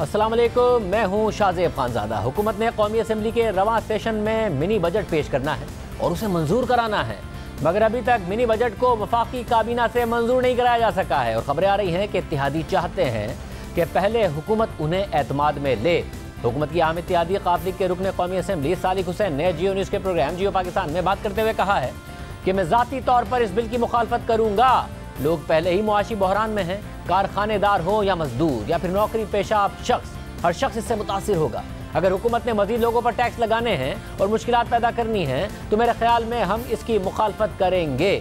अस्सलाम वालेकुम, मैं हूं शाहजेब खानजादा। हुकूमत ने कौमी असम्बली के रवां सेशन में मिनी बजट पेश करना है और उसे मंजूर कराना है, मगर अभी तक मिनी बजट को वफाकी काबीना से मंजूर नहीं कराया जा सका है। और खबरें आ रही हैं कि इत्तेहादी चाहते हैं कि पहले हुकूमत उन्हें एतमाद में ले। हुकूमत की अहम इत्तेहादी क़ायद लीग के रुकन कौमी असम्बली सालिक हुसैन ने जियो न्यूज़ के प्रोग्राम जियो पाकिस्तान में बात करते हुए कहा है कि मैं ज़ाती तौर पर इस बिल की मुखालफत करूँगा। लोग पहले ही मुआशी बहरान में हैं, कारखानेदार हो या मजदूर या फिर नौकरी पेशा शख्स, हर शख्स इससे मुतासिर होगा। अगर हुकूमत ने मजीद लोगों पर टैक्स लगाने हैं और मुश्किलात पैदा करनी है तो मेरे ख्याल में हम इसकी मुखालफत करेंगे।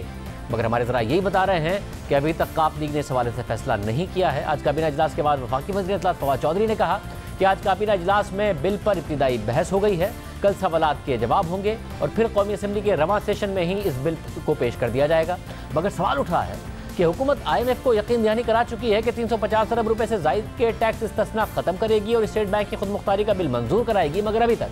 मगर हमारे ज़रा यही बता रहे हैं कि अभी तक क़ायद लीग ने इस हवाले से फैसला नहीं किया है। आज काबीना इजलास के बाद वफाकी वज़ीर इत्तलात फवाद चौधरी ने कहा कि आज काबीना इजलास में बिल पर इब्तिदाई बहस हो गई है, कल सवालात के जवाब होंगे और फिर कौमी असम्बली के रवां सेशन में ही इस बिल को पेश कर दिया जाएगा। मगर सवाल उठा है कि हुकूमत IMF को यकीन दहानी करा चुकी है कि 350 अरब रुपए से जायद के टैक्स इस्तिस्ना खत्म करेगी और स्टेट बैंक की खुद मुख्तारी का बिल मंजूर कराएगी, मगर अभी तक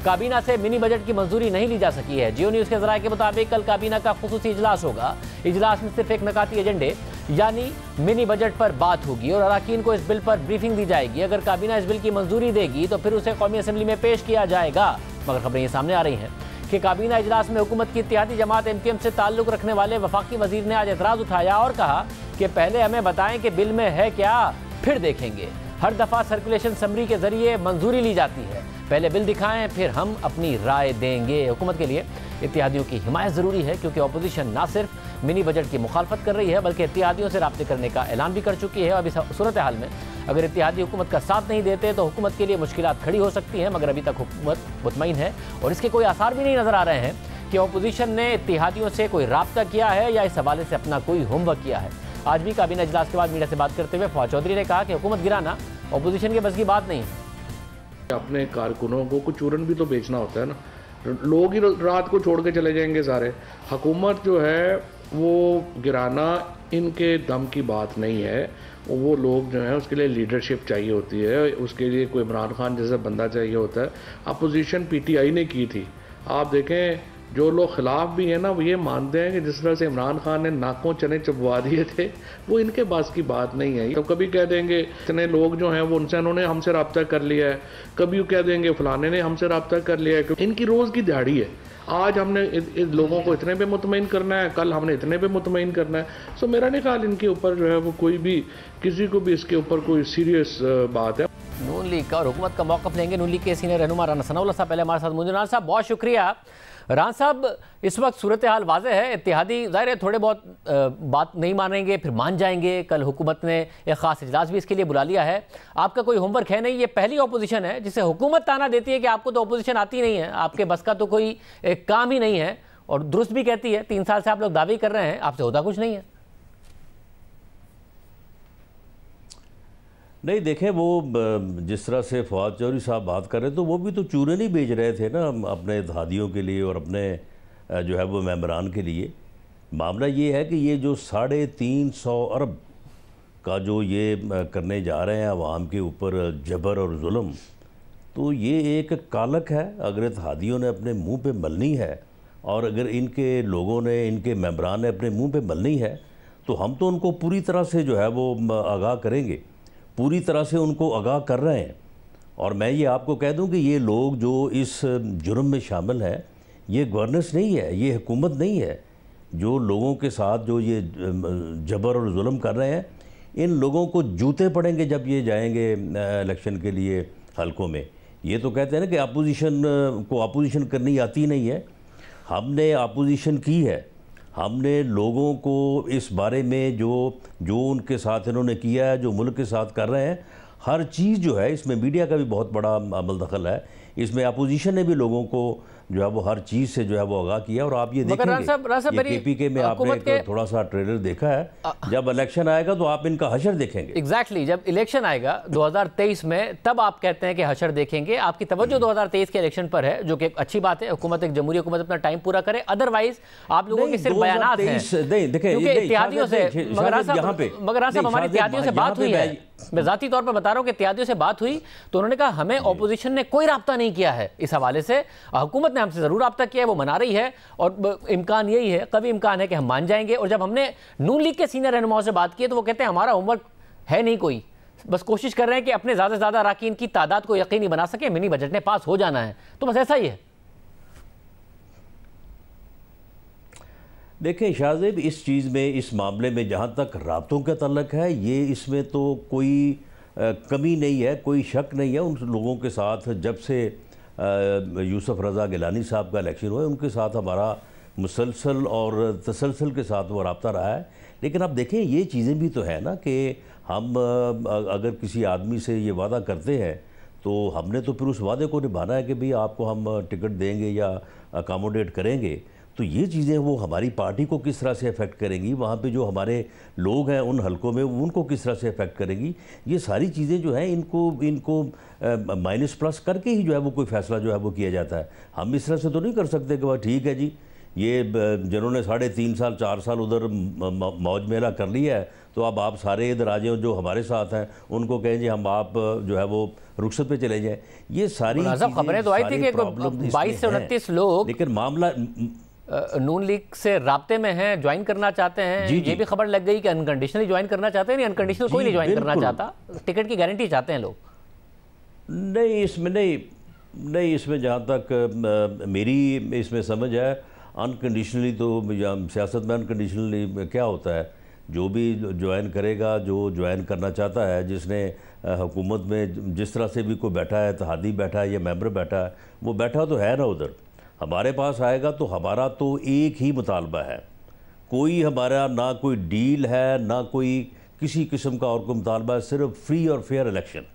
काबीना से मिनी बजट की मंजूरी नहीं ली जा सकी है। जियो न्यूज़ के ज़राए के मुताबिक कल काबीना का खुसूसी इजलास होगा। इजलास में सिर्फ एक नकाती एजेंडे यानी मिनी बजट पर बात होगी और अराकीन को इस बिल पर ब्रीफिंग दी जाएगी। अगर काबीना इस बिल की मंजूरी देगी तो फिर उसे कौमी असम्बली में पेश किया जाएगा। मगर खबरें ये सामने आ रही हैं कि काबीना इजलास में हुकूमत की इत्तेहादी जमात MKM से ताल्लुक़ रखने वाले वफाकी वजीर ने आज एतराज़ उठाया और कहा कि पहले हमें बताएं कि बिल में है क्या, फिर देखेंगे। हर दफ़ा सर्कुलेशन समरी के जरिए मंजूरी ली जाती है, पहले बिल दिखाएं फिर हम अपनी राय देंगे। हुकूमत के लिए इत्तेहादियों की हिमायत ज़रूरी है क्योंकि अपोजिशन ना सिर्फ मिनी बजट की मुखालफत कर रही है बल्कि इत्तेहादियों से राब्ते करने का ऐलान भी कर चुकी है। अब इस सूरत हाल में अगर इत्तेहादी हुकूमत का साथ नहीं देते तो हुकूमत के लिए मुश्किलात खड़ी हो सकती हैं, मगर अभी तक हुकूमत मुतमईन है और इसके कोई आसार भी नहीं नज़र आ रहे हैं कि अपोजिशन ने इत्तेहादियों से कोई राब्ता किया है या इस हवाले से अपना कोई होमवर्क किया है। आज भी काबीना इजलास के बाद मीडिया से बात करते हुए फवाद चौधरी ने कहा कि हुकूमत गिराना अपोजिशन के बस की बात नहीं है। अपने कारकुनों को कुछ चूरन भी तो बेचना होता है ना, लोग ही रात को छोड़ के चले जाएंगे सारे। हुकूमत जो है वो गिराना इनके दम की बात नहीं है। वो लोग जो है उसके लिए लीडरशिप चाहिए होती है, उसके लिए कोई इमरान खान जैसा बंदा चाहिए होता है। अपोजिशन PTI ने की थी। आप देखें जो लोग खिलाफ भी हैं ना वो ये मानते हैं कि जिस तरह से इमरान खान ने नाकों चने चबवा दिए थे वो इनके पास की बात नहीं है। तो कभी कह देंगे इतने लोग जो हैं वो उन्होंने हमसे रब्ता कर लिया है, कभी कह देंगे फलाने ने हमसे रब्ता कर लिया है। इनकी रोज़ की दिहाड़ी है, आज हमने इस लोगों को इतने पे मुतमईन करना है, कल हमने इतने पे मुतमईन करना है। सो मेरा नहीं ख्याल इनके ऊपर जो है वो कोई भी किसी को भी इसके ऊपर कोई सीरियस बात है। नून लीग का और हुकूमत का मौक़िफ़ लेंगे नून लीग के सीनियर रहनुमा राना सनाउल्लाह साहब पहले हमारे साथ मौजूद। राना साहब बहुत शुक्रिया। राना साहब इस वक्त सूरत हाल वाज़ेह है, इत्तेहादी ज़ाहिर है थोड़े बहुत बात नहीं मानेंगे फिर मान जाएंगे। कल हुकूमत ने एक ख़ास इजलास भी इसके लिए बुला लिया है। आपका कोई होमवर्क है नहीं, ये पहली अपोजिशन है जिसे हुकूमत ताना देती है कि आपको तो अपोजिशन आती नहीं है, आपके बस का तो कोई एक काम ही नहीं है, और दुरुस्त भी कहती है 3 साल से आप लोग दावे कर रहे हैं आपसे होता कुछ नहीं है। नहीं देखें, वो जिस तरह से फवाद चौधरी साहब बात कर रहे तो वो भी तो चूरे नहीं बेच रहे थे ना अपने इत्तेहादियों के लिए और अपने जो है वो मेंबरान के लिए। मामला ये है कि ये जो 350 अरब का जो ये करने जा रहे हैं अवाम के ऊपर जबर और जुल्म, तो ये एक कालक है। अगर इत्तेहादियों ने अपने मुंह पे मलनी है और अगर इनके लोगों ने, इनके मेंबरान ने अपने मुंह पे मलनी है तो हम तो उनको पूरी तरह से जो है वो आगाह करेंगे, पूरी तरह से उनको आगाह कर रहे हैं। और मैं ये आपको कह दूं कि ये लोग जो इस जुर्म में शामिल हैं ये गवर्नेंस नहीं है, ये हुकूमत नहीं है। जो लोगों के साथ जो ये जबर और जुल्म कर रहे हैं इन लोगों को जूते पड़ेंगे जब ये जाएंगे इलेक्शन के लिए हलकों में। ये तो कहते हैं ना कि अपोजिशन को अपोजिशन करनी आती नहीं है। हमने अपोजिशन की है, हमने लोगों को इस बारे में जो उनके साथ इन्होंने किया है, जो मुल्क के साथ कर रहे हैं, हर चीज़ जो है इसमें मीडिया का भी बहुत बड़ा अमल दखल है। इसमें अपोजिशन ने भी लोगों को जो है वो हर चीज़ से जो है वो आगाह किया। और आप ये देखेंगे ये KPK में आपने एक थोड़ा सा ट्रेलर देखा है, जब इलेक्शन आएगा तो आप इनका हशर देखेंगे। एग्जैक्टली जब इलेक्शन आएगा 2023 में तब आप कहते हैं कि हशर देखेंगे। आपकी तवज्जो 2023 के इलेक्शन पर है, जो कि अच्छी बात है। हुकूमत एक जमहूरी हुकूमत अपना टाइम पूरा करे, अदरवाइज आप लोगों के सिर्फ बयानात हैं इत्तेहादियों से। मगर साहब हमारी इत्तेहादियों से बात हुई है, मैं ज़ाती तौर पर बता रहा हूँ कि इत्तेहादियों से बात हुई तो उन्होंने कहा हमें अपोजिशन ने कोई राब्ता नहीं किया है इस हवाले से। हुकूमत ने हमसे ज़रूर राब्ता किया है, वो मना रही है और इम्कान यही है, कभी इम्कान है कि हम मान जाएंगे। और जब हमने नून लीग के सीनियर रहनुमाओं से बात की तो वो कहते हैं हमारा होमवर्क है नहीं कोई, बस कोशिश कर रहे हैं कि अपने ज़्यादा से ज़्यादा अरकान की तादाद को यकीनी बना सके, मिनी बजट ने पास हो जाना है, तो बस ऐसा ही है। देखें शाहजेब, इस चीज़ में, इस मामले में जहाँ तक राब्तों का तल्लक है, ये इसमें तो कोई कमी नहीं है, कोई शक नहीं है। उन लोगों के साथ जब से यूसुफ रज़ा गिलानी साहब का इलेक्शन हुआ, उनके साथ हमारा मुसलसल और तसलसल के साथ वो रब्ता रहा है। लेकिन आप देखें, ये चीज़ें भी तो है ना कि हम अगर किसी आदमी से ये वादा करते हैं तो हमने तो फिर उस वादे को निभाना है कि भाई आपको हम टिकट देंगे या अकामोडेट करेंगे। तो ये चीज़ें वो हमारी पार्टी को किस तरह से अफेक्ट करेंगी, वहाँ पे जो हमारे लोग हैं उन हलकों में उनको किस तरह से अफेक्ट करेंगी, ये सारी चीज़ें जो हैं इनको माइनस प्लस करके ही जो है वो कोई फ़ैसला जो है वो किया जाता है। हम इस तरह से तो नहीं कर सकते कि भाई ठीक है जी, ये जिन्होंने 3.5 साल 4 साल उधर मौज मेला कर लिया है, तो अब आप सारे इधर आ जाओ जो हमारे साथ हैं, उनको कहें जी हम आप जो है वो रुखसत पे चले जाएं। ये सारी खबरें तो आई थी कि 22 से 29 लोग, लेकिन मामला नून लीग से राब्ते में हैं, ज्वाइन करना चाहते हैं। ये भी खबर लग गई कि अनकंडीशनली ज्वाइन करना चाहते हैं। नहीं, अनकंडीशनल कोई नहीं ज्वाइन करना चाहता, टिकट की गारंटी चाहते हैं लोग। नहीं, इसमें जहाँ तक मेरी इसमें समझ है, अनकंडीशनली तो सियासत में अनकंडीशनली क्या होता है, जो भी ज्वाइन करेगा, जो ज्वाइन करना चाहता है, जिसने हुकूमत में जिस तरह से भी कोई बैठा है, इत्तेहादी बैठा है या मेंबर बैठा है, वो बैठा तो है ना उधर, हमारे पास आएगा तो हमारा तो एक ही मुतालबा है, कोई हमारा ना कोई डील है, ना कोई किसी किस्म का और कोई मुतालबा है, सिर्फ फ्री और फेयर इलेक्शन।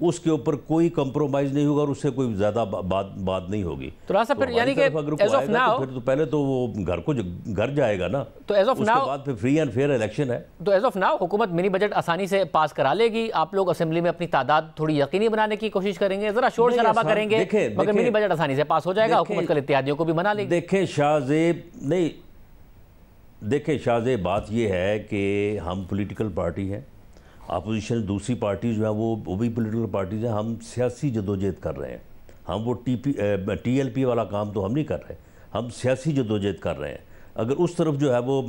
उसके ऊपर कोई कंप्रोमाइज़ नहीं होगा और उससे कोई ज़्यादा बात नहीं होगी। तो फिर यानी कि एज ऑफ नाउ, फिर तो पहले तो वो घर जाएगा ना, तो एज ऑफ नाउ उसके बाद फिर फ्री एंड फेयर इलेक्शन है। तो एज ऑफ नाउ हुकूमत मिनी बजट आसानी से पास करा लेगी। आप लोग असेंबली में अपनी तादाद थोड़ी यकीनी बनाने की कोशिश करेंगे, जरा शोर शराबा करेंगे, मगर मिनी बजट आसानी से पास हो जाएगा। हुकूमत कल इत्तेहादियों को भी मना लेगी। देखें शाहजेब, बात यह है कि हम पॉलिटिकल पार्टी हैं, अपोजिशन दूसरी पार्टी जो है वो भी पॉलिटिकल पार्टीज़ हैं। हम सियासी जदोजहद कर रहे हैं, हम वो TLP वाला काम तो हम नहीं कर रहे, हम सियासी जदोजहद कर रहे हैं। अगर उस तरफ जो है वो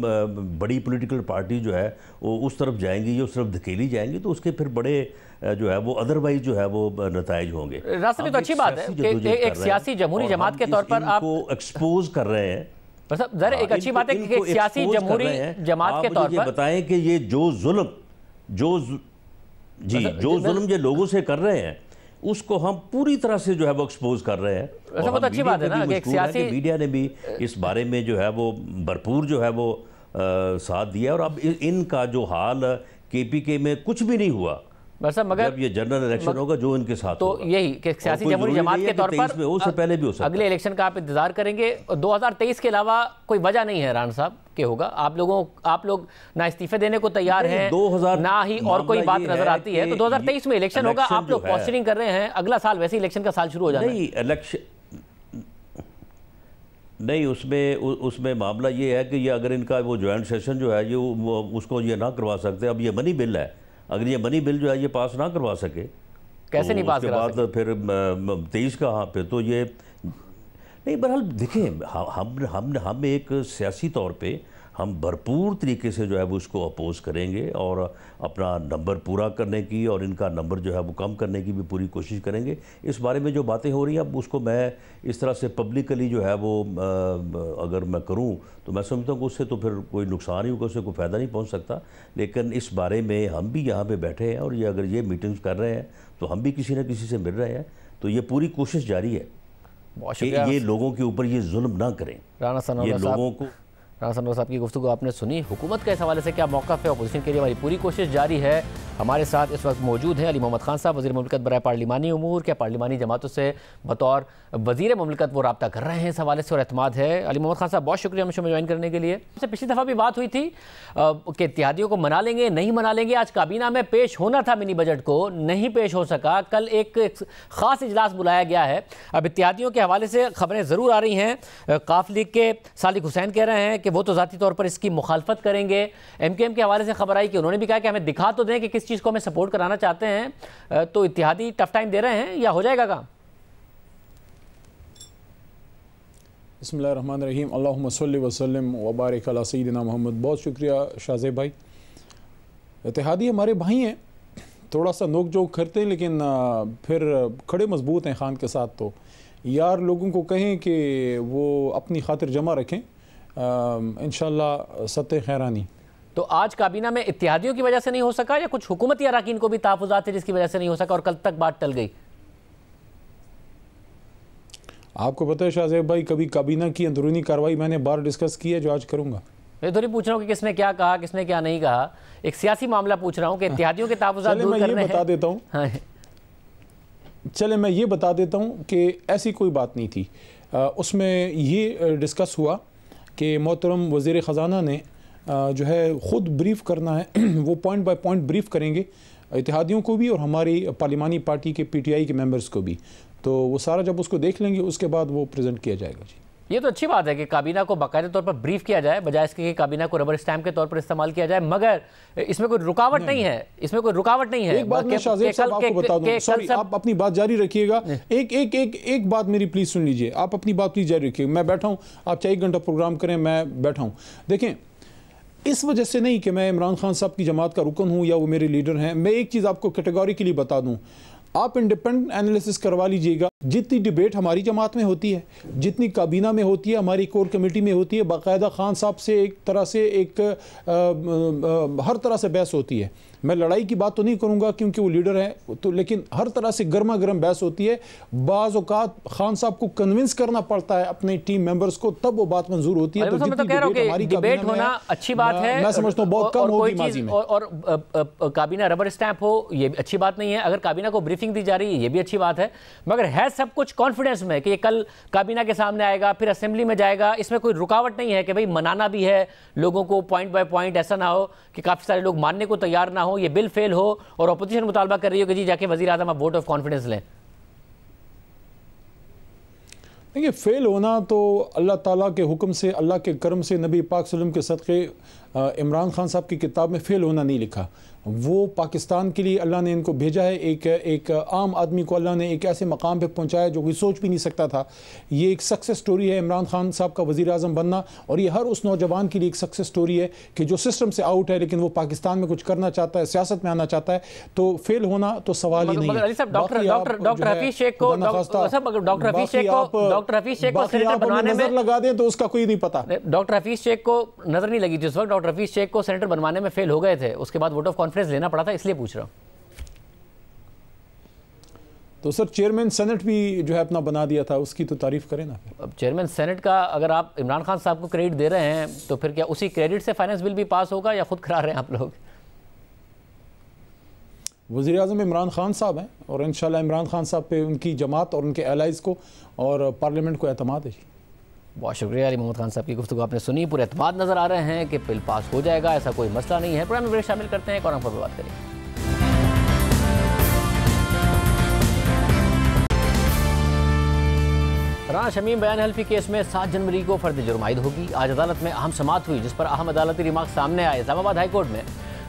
बड़ी पॉलिटिकल पार्टी जो है वो उस तरफ जाएंगी या उस तरफ धकेली जाएंगी, तो उसके फिर बड़े जो है वो अदरवाइज जो है वो नताइज होंगे। रास्ते में तो अच्छी बात है कि एक सियासी जमहूरी जमात के तौर पर आप एक्सपोज कर रहे हैं। जरा एक अच्छी बात है कि एक सियासी जमहूरी जमात के तौर पर बताएं कि ये जो जुल्म ये लोगों से कर रहे हैं, उसको हम पूरी तरह से जो है वो एक्सपोज कर रहे हैं। और बहुत अच्छी बात है ना कि एक सियासी मीडिया ने भी इस बारे में जो है वो भरपूर जो है वो साथ दिया। और अब इनका जो हाल KPK में कुछ भी नहीं हुआ, मगर जब ये जनरल इलेक्शन होगा जो इनके साथ तो होगा, यही कि सियासी जमहूरी जमात के तौर पर उससे पहले भी हो सकता है। अगले इलेक्शन का आप इंतजार करेंगे। 2023 के अलावा कोई वजह नहीं है राणा साहब के होगा। आप लोग ना इस्तीफे देने को तैयार हैं, ना ही और कोई बात नजर आती है। तो 2023 में इलेक्शन होगा, आप लोग पोस्टरिंग कर रहे हैं, अगला साल वैसे इलेक्शन का साल शुरू हो जाना है। नहीं, उसमें मामला ये है कि ये अगर इनका वो ज्वाइंट सेशन जो है ये उसको ये ना करवा सकते। अब ये मनी बिल है, अगर ये मनी बिल जो है ये पास ना करवा सके, कैसे तो नहीं पास करा सके? फिर 23 का, हाँ, फिर तो ये नहीं। बहरहाल देखें, हम एक सियासी तौर पे हम भरपूर तरीके से जो है वो उसको अपोज करेंगे और अपना नंबर पूरा करने की और इनका नंबर जो है वो कम करने की भी पूरी कोशिश करेंगे। इस बारे में जो बातें हो रही हैं, अब उसको मैं इस तरह से पब्लिकली जो है वो अगर मैं करूं तो मैं समझता हूँ कि उससे तो फिर कोई नुकसान ही होगा, उससे कोई फ़ायदा नहीं पहुँच सकता। लेकिन इस बारे में हम भी यहाँ पर बैठे हैं और ये अगर ये मीटिंग्स कर रहे हैं तो हम भी किसी न किसी से मिल रहे हैं, तो ये पूरी कोशिश जारी है कि ये लोगों के ऊपर ये जुल्म ना करें। ये लोगों को राणा सनोरा साहब की गुफ्तगू आपने सुनी। हुकूमत के इस हवाले से क्या मौक़िफ़ है, अपोजिशन के लिए हमारी पूरी कोशिश जारी है। हमारे साथ इस वक्त मौजूद हैं अली मोहम्मद खान साहब, वज़ीर मुमलिकत बराए पार्लिमानी उमूर। क्या पार्लिमानी जमातों से बतौर वज़ीर मुमलिकत वो रब्ता कर रहे हैं इस हवाले से और एतमाद है। अली मोहम्मद खान साहब, बहुत शुक्रिया हमें ज्वाइन करने के लिए। इससे पिछली दफ़ा भी बात हुई थी कि इत्तेहादियों को मना लेंगे, नहीं मना लेंगे। आज काबीना में पेश होना था मिनी बजट को, नहीं पेश हो सका। कल एक ख़ास इजलास बुलाया गया है। अब इत्तेहादियों के हवाले से खबरें ज़रूर आ रही हैं। काफ लीग के सालिक हुसैन कह रहे हैं कि वो तो ज़ाती तौर पर इसकी मुखालफत करेंगे। MKM के हवाले से खबर आई कि उन्होंने भी कहा कि हमें दिखा तो दें कि किस चीज़ को हमें सपोर्ट कराना चाहते हैं। तो इत्तेहादी टफ टाइम दे रहे हैं या हो जाएगा काम? बिस्मिल्लाहिर्रहमानिर्रहीम, अल्लाहुम्मा सल्लि व सल्लिम व बारिक अला सय्यिदिना मोहम्मद। बहुत शुक्रिया शाहज़ेब भाई। इत्तेहादी हमारे भाई हैं, थोड़ा सा नोक झोंक करते हैं, लेकिन फिर खड़े मजबूत हैं खान के साथ। तो यार लोगों को कहें कि वो अपनी खातिर जमा रखें, इंशाल्लाह सत्य खैरानी। तो आज काबीना में इत्तेहादियों की वजह से नहीं हो सका या कुछ हुकूमती अराकीन को भी तहफ़्फ़ुज़ात थे जिसकी वजह से नहीं हो सका और कल तक बात टल गई? आपको पता है शाहज़ेब भाई, कभी काबीना की अंदरूनी कार्रवाई मैंने बार डिस्कस की है जो आज करूँगा। मैं थोड़ी पूछ रहा हूँ कि किसने क्या कहा, किसने क्या नहीं कहा। एक सियासी मामला पूछ रहा हूँ कि इत्तेहादियों के तहफ़्फ़ुज़ात दूर करने हैं। मैं ये बता देता हूँ, हाँ। चले मैं ये बता देता हूँ कि ऐसी कोई बात नहीं थी। उसमें ये डिस्कस हुआ कि मोहतरम वज़ीर ख़ज़ाना ने जो है ख़ुद ब्रीफ़ करना है वो पॉइंट बाय पॉइंट ब्रीफ़ करेंगे इत्तेहादियों को भी और हमारी पार्लिमानी पार्टी के PTI के मेंबर्स को भी। तो वो सारा जब उसको देख लेंगे उसके बाद वो प्रेजेंट किया जाएगा। जी, ये तो अच्छी बात है कि काबीना को बाकायदे तौर पर ब्रीफ किया जाए, बजाय इसके कि काबीना को रबर स्टैम्प के तौर पर इस्तेमाल किया जाए। मगर इसमें कोई रुकावट नहीं है, इसमें कोई रुकावट नहीं है। एक बात मैं शाहज़ेब साहब आपको बता दूं, सॉरी आप अपनी बात जारी रखिएगा। एक बात मेरी प्लीज सुन लीजिए, आप अपनी बात प्लीज जारी रखिएगा। मैं बैठा हूँ, आप चाहे 1 घंटा प्रोग्राम करें, मैं बैठा हूँ। देखें, इस वजह से नहीं कि मैं इमरान खान साहब की जमात का रुकन हूँ या वो मेरे लीडर हैं। मैं एक चीज़ आपको कैटेगोरिकली बता दूँ, आप इंडिपेंडेंट एनालिसिस करवा लीजिएगा। जितनी डिबेट हमारी जमात में होती है, जितनी काबीना में होती है, हमारी कोर कमेटी में होती है, बाकायदा खान साहब से एक तरह से हर तरह से बहस होती है। मैं लड़ाई की बात तो नहीं करूंगा क्योंकि वो लीडर है, तो लेकिन हर तरह से गर्मा गर्म बहस होती है। बाज़ औक़ात खान साहब को कन्विंस करना पड़ता है अपने टीम मेंबर्स को, तब वो बात मंजूर होती है। तो हमारी डिबेट होना अच्छी बात है, मैं समझता हूँ बहुत कम होगी माजी में। और काबीना रबर स्टैंप हो ये अच्छी बात नहीं है। अगर काबीना को ब्रीफिंग दी जा रही है ये भी अच्छी बात है। मगर है सब कुछ कॉन्फिडेंस में कि ये कल काबीना के सामने आएगा, फिर असेंबली में जाएगा। इसमें कोई रुकावट नहीं है कि भाई मनाना भी है लोगों को पॉइंट बाय पॉइंट। ऐसा ना हो कि काफ़ी सारे लोग मानने को तैयार ना हो, ये बिल फेल हो और अपोजिशन मुतालबा कर रही हो कि जी जाके वजीर आज़म आप वोट ऑफ कॉन्फिडेंस लें। देखिए, फेल होना तो अल्लाह ताला के हुक्म से, अल्लाह के करम से, नबी पाक सल्लल्लाहु अलैहि वसल्लम के सदक़े इमरान खान साहब की किताब में फ़ेल होना नहीं लिखा। वो पाकिस्तान के लिए अल्लाह ने इनको भेजा है। एक आम आदमी को अल्लाह ने एक ऐसे मकाम पे पहुंचाया जो कोई सोच भी नहीं सकता था। ये एक सक्सेस स्टोरी है इमरान खान साहब का वज़ीर आज़म बनना, और ये हर उस नौजवान के लिए एक सक्सेस स्टोरी है कि जो सिस्टम से आउट है लेकिन वो पाकिस्तान में कुछ करना चाहता है, सियासत में आना चाहता है। तो फेल होना तो सवाल ही नहीं है। डॉक्टर हफीज शेख को सेनेटर बनवाने में नजर लगा दें तो उसका कोई नहीं पता। डॉक्टर हफीज शेख को नजर नहीं लगी थी उस वक्त। डॉक्टर हफीज शेख को सेनेटर बनवाने में फेल हो गए थे, उसके बाद वोट ऑफ कॉन्फिडेंस लेना पड़ा था, इसलिए पूछ रहा हूं। तो सर चेयरमैन सेनेट भी जो है अपना बना दिया था, उसकी तो तारीफ करें ना। अब चेयरमैन सेनेट का अगर आप इमरान खान साहब को क्रेडिट दे रहे हैं तो फिर क्या उसी क्रेडिट से फाइनेंस बिल भी पास होगा या खुद करा रहे हैं आप लोग? वज़ीर आज़म इमरान खान साहब हैं और इंशाल्लाह इमरान खान साहब पे उनकी जमात और उनके एलाइज को और पार्लियामेंट को एतमाद है। बहुत शुक्रिया अली मोहम्मद खान साहब की गुफ्तगू आपने सुनी। पूरे एतमाद नज़र आ रहे हैं कि बिल पास हो जाएगा, ऐसा कोई मसला नहीं है। प्रोग्राम में शामिल करते हैं, और पर बात करेंगे। राना शमीम बयान हल्फी केस में 7 जनवरी को फर्द जुर्म आयद होगी। आज अदालत में अहम समाअत हुई जिस पर अहम अदालती रिमार्क सामने आए। इस्लामाबाद हाई कोर्ट में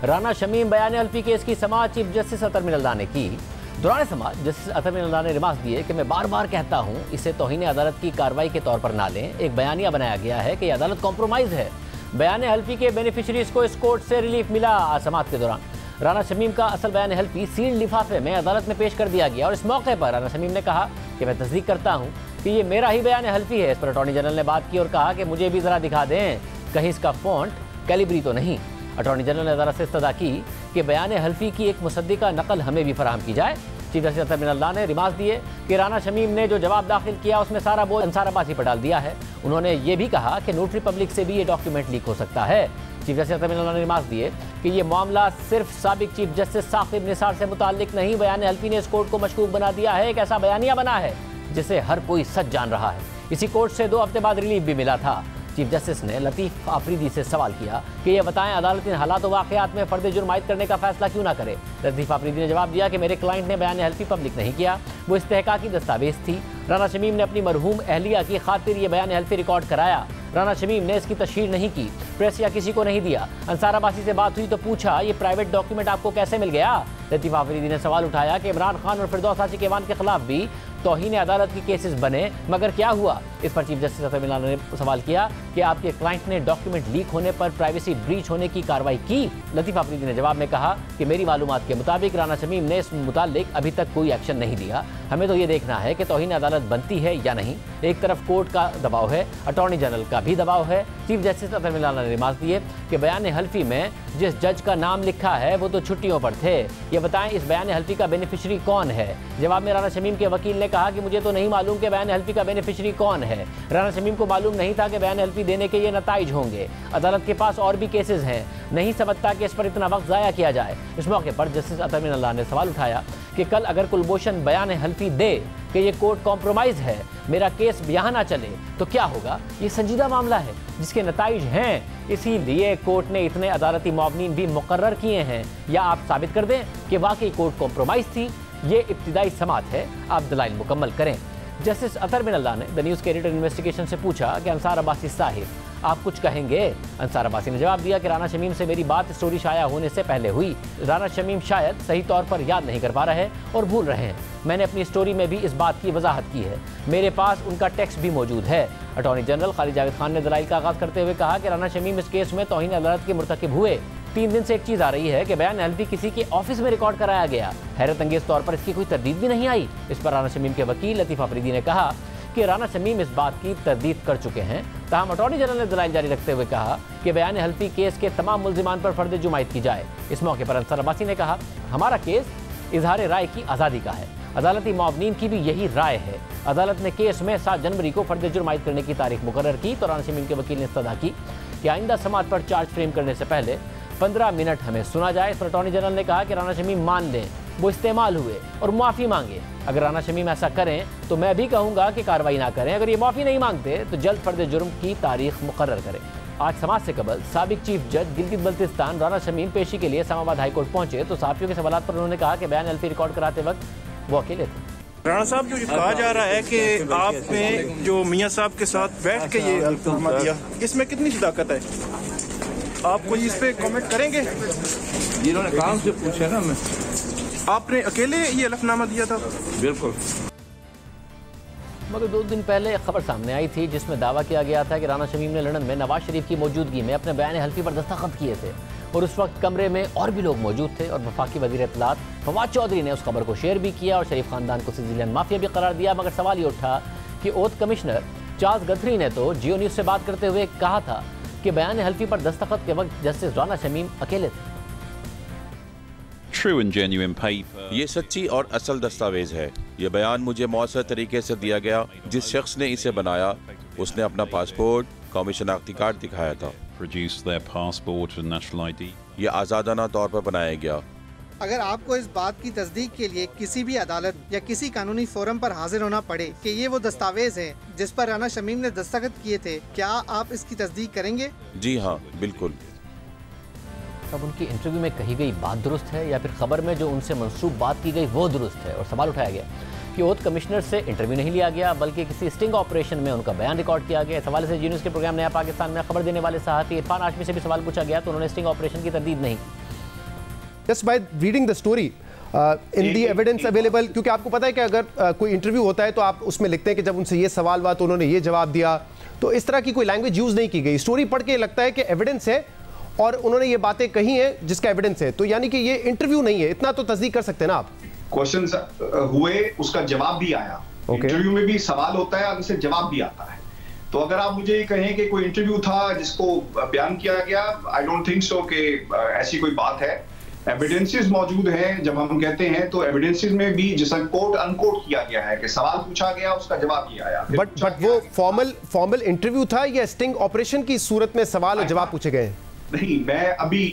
राना शमीम बयान हल्फी केस की समाअत चीफ जस्टिस अतर मिनल्ला ने की। दौरान समाअत जस्टिस अतर मिनल्ला ने रिमार्क दिए कि मैं बार बार कहता हूँ इसे तौहीन अदालत की कार्रवाई के तौर पर ना लें। एक बयानिया बनाया गया है कि अदालत कॉम्प्रोमाइज़ है। बयान हल्फी के बेनिफिशरीज को इस कोर्ट से रिलीफ मिला। समाअत के दौरान राना शमीम का असल बयान हल्फी सील्ड लिफाफे में अदालत में पेश कर दिया गया और इस मौके पर राना शमीम ने कहा कि मैं तस्दीक करता हूँ कि ये मेरा ही बयान हल्फी है। इस पर अटॉर्नी जनरल ने बात की और कहा कि मुझे भी ज़रा दिखा दें, कहीं इसका फ़ॉन्ट कैलिब्री तो नहीं। अटॉर्नी जनरल ने अदालत से इस्तदा की कि बयान हल्फी की एक मुसद्दिका नकल हमें भी फराहम की जाए। चीफ जस्टिस अतर मिनल्ला ने रिमार्क दिए कि राना शमीम ने जो जवाब दाखिल किया उसमें सारा बोझ अंसार अब्बासी पर डाल दिया है। उन्होंने ये भी कहा कि नोटरी पब्लिक से भी ये डॉक्यूमेंट लीक हो सकता है। चीफ जस्टिस अतर मिनल्ला ने रिमार्क दिए कि ये मामला सिर्फ साबिक चीफ जस्टिस साकिब निसार से मुताल्लिक नहीं, बयान हल्फी ने इस कोर्ट को मशकूक बना दिया है। एक ऐसा बयानिया बना है जिसे हर कोई सच जान रहा है। इसी कोर्ट से 2 हफ्ते बाद रिलीफ भी मिला था। चीफ जस्टिस ने लतीफ़ आफरीदी से सवाल किया कि ये बताएं अदालत इन हालात व वाक़यात में फ़र्द जुर्म आयद करने का फैसला क्यों ना करे। लतीफ़ आफरीदी ने जवाब दिया कि मेरे क्लाइंट ने बयान हल्फी पब्लिक नहीं किया, वो इस्तेहकाकी दस्तावेज़ थी। राना शमीम ने अपनी मरहूम अहलिया की खातिर ये बयान हल्फी रिकॉर्ड कराया। राना शमीम ने इसकी तशहीर नहीं की, प्रेस या किसी को नहीं दिया। अंसार अब्बासी से बात हुई तो पूछा ये प्राइवेट डॉक्यूमेंट आपको कैसे मिल गया। लतीफ़ आफरीदी ने सवाल उठाया कि इमरान खान और फिरदौस आशिक ऐवान के खिलाफ भी तौहीन अदालत के केसेस बने, मगर क्या हुआ? इस पर चीफ जस्टिस अतर मिलाना ने सवाल किया कि आपके क्लाइंट ने डॉक्यूमेंट लीक होने पर प्राइवेसी ब्रीच होने की कार्रवाई की? लतीफ़ अफरीदी ने जवाब में कहा कि मेरी मालूमात के मुताबिक राना शमीम ने इस मुतालिक अभी तक कोई एक्शन नहीं लिया। हमें तो ये देखना है कि तौहीन अदालत बनती है या नहीं। एक तरफ कोर्ट का दबाव है, अटॉर्नी जनरल का भी दबाव है। चीफ जस्टिस अतर मिलाना ने रिमार्क दिए कि बयान हल्फी में जिस जज का नाम लिखा है वो तो छुट्टियों पर थे। ये बताएं इस बयान हल्फी का बेनिफिशरी कौन है? जवाब में राना शमीम के वकील ने कहा कि मुझे तो नहीं मालूम कि बयान हल्फी का बेनिफिशरी कौन है। राना शमीम को मालूम नहीं था कि बयान हल्फी देने के ये नताइज होंगे। अदालत के पास और भी केसेस हैं, नहीं समझता कि इस पर इतना वक्त ज़ाया किया जाए। इस मौके पर जस्टिस अतर मिलाना ने सवाल उठाया कि कल अगर कुलभूषण बयान हल्फी दे कि ये कोर्ट कॉम्प्रोमाइज़ है, मेरा केस यहाँ ना चले तो क्या होगा? ये संजीदा मामला है जिसके नताइज हैं, इसीलिए कोर्ट ने इतने अदालती मुआवनीन भी मुकर्रर किए हैं। या आप साबित कर दें कि वाकई कोर्ट कॉम्प्रोमाइज़ थी, ये इब्तिदाई समात है, आप दलाइल मुकम्मल करें। जस्टिस अतर मिलाना ने द न्यूज़ के एडिटर इन्वेस्टिगेशन से पूछा कि अंसार अब्बासी साहिब आप कुछ कहेंगे? अंसार अब्बासी ने जवाब दिया कि राना शमीम से मेरी बात स्टोरी शाया होने से पहले हुई। राना शमीम शायद सही तौर पर याद नहीं कर पा रहे और भूल रहे हैं। मैंने अपनी स्टोरी में भी इस बात की वजाहत की है, मेरे पास उनका टेक्स्ट भी मौजूद है। अटॉर्नी जनरल खालिद जावेद खान ने दलाइल का आगाज़ करते हुए कहा कि राना शमीम इस केस में तौहीन अदालत के मुर्तकिब हुए। 3 दिन से एक चीज़ आ रही है कि बयान हल्फी किसी के ऑफिस में रिकॉर्ड कराया गया। हैरत अंगेज तौर पर इसकी कोई तरदीद भी नहीं आई। इस पर राना शमीम के वकील लतीफ़ अफरीदी ने कहा कि राना शमीम इस बात की तरदीद कर चुके हैं। ताहम अटॉर्नी जनरल ने दलाइल जारी रखते हुए कहा कि बयान हल्फी केस के तमाम मुल्जिमान पर फर्द जुमायत की जाए। इस मौके पर अंसार अब्बासी ने कहा हमारा केस इजहार राय की आज़ादी का है, अदालती मुआवनीन की भी यही राय है। अदालत ने केस में 7 जनवरी को फर्द जुर्मायत करने की तारीख मुकर्रर की तो राना शमीम के वकील ने इस्तदा की कि आइंदा समात पर चार्ज फ्रेम करने से पहले 15 मिनट हमें सुना जाए। इस पर अटॉर्नी जनरल ने कहा कि राना शमीम मान लें वो इस्तेमाल हुए और मुआफ़ी मांगे। अगर राना शमीम ऐसा करें तो मैं भी कहूँगा कि कार्रवाई ना करें। अगर ये माफ़ी नहीं मांगते तो जल्द फर्द जुर्म की तारीख मुकर्रर करें। आज समाज से कबल साबिक चीफ जज गिलगित बल्तिस्तान राना शमीम पेशी के लिए इस्लामाबाद हाई कोर्ट पहुंचे तो सहाफ़ियों के सवालों पर उन्होंने कहा कि बयान हल्फी रिकॉर्ड कराते वक्त वो अकेले थे। राणा साहब, जो कहा जा रहा है कि आपने जो मियाँ साहब के साथ बैठ के ये हल्फनामा दिया, इसमें कितनी सदाकत है? आप कोई इस पे कमेंट करेंगे? इन्होंने काम से पूछा ना, मैं आपने अकेले ये हल्फनामा दिया था? बिल्कुल। मगर 2 दिन पहले एक खबर सामने आई थी जिसमें दावा किया गया था कि राना शमीम ने लंदन में नवाज शरीफ की मौजूदगी में अपने बयान हल्फी पर दस्तखत किए थे और उस वक्त कमरे में और भी लोग मौजूद थे और वफाकी वज़ीर इत्तलात फवाद चौधरी ने उस खबर को शेयर भी किया और शरीफ खानदान को सिजिलियन माफिया भी करार दिया। मगर सवाल ये उठा कि ओथ कमिश्नर चार्ल्स गथरी ने तो जियो न्यूज़ से बात करते हुए कहा था कि बयान हल्फी पर दस्तखत के वक्त जस्टिस राना शमीम अकेले थे। True and genuine paper. ये सच्ची और असल दस्तावेज है। ये बयान मुझे मौसर तरीके से दिया गया। जिस शख्स ने इसे बनाया उसने अपना पासपोर्ट, कौमी शनाख्ती कार्ड दिखाया था। Produce their passport and national ID. ये आज़ादाना तौर पर बनाया गया। अगर आपको इस बात की तस्दीक के लिए किसी भी अदालत या किसी कानूनी फोरम पर हाजिर होना पड़े कि ये वो दस्तावेज हैं जिस पर राना शमीम ने दस्तखत किए थे, क्या आप इसकी तस्दीक करेंगे? जी हाँ, बिल्कुल। अब उनकी इंटरव्यू में कही गई बात दुरुस्त है या फिर खबर में जो उनसे मंसूब बात की गई वो दुरुस्त है? और सवाल उठाया गया कि ओथ कमिश्नर से इंटरव्यू नहीं लिया गया बल्कि किसी स्टिंग ऑपरेशन में उनका बयान रिकॉर्ड किया गया। इस हवाले से जी न्यूज़ के प्रोग्राम नया पाकिस्तान में खबर देने वाले सहाफ़ी इरफान हाशमी से भी सवाल पूछा गया तो उन्होंने स्टिंग ऑपरेशन की तरदीद नहीं। Just by reading the story in the evidence available, क्योंकि आपको पता है कि अगर कोई इंटरव्यू होता है तो आप उसमें लिखते हैं कि जब उनसे ये सवाल हुआ तो उन्होंने ये जवाब दिया, तो इस तरह की कोई लैंग्वेज यूज़ नहीं की गई। स्टोरी पढ़ के लगता है कि एविडेंस है और उन्होंने ये बातें कही हैं जिसका एविडेंस है, तो यानी कि ये इंटरव्यू नहीं है। इतना तो तस्दीक कर सकते हैं ना आप। क्वेश्चंस हुए, उसका जवाब भी आया। इंटरव्यू में भी सवाल होता है, उनसे जवाब भी आता है। तो अगर आप मुझे कहें कि कोई इंटरव्यू था जिसको बयान किया गया, आई डोंट थिंक सो कि ऐसी कोई बात है। एविडेंसेस मौजूद हैं। जब हम कहते हैं तो एविडेंसेस में भी जिसका कोट अनकोट किया गया है कि सवाल पूछा गया, उसका जवाब ये आया। बट वो फॉर्मल इंटरव्यू था या स्टिंग ऑपरेशन की सूरत में सवाल और जवाब पूछे गए? नहीं, मैं अभी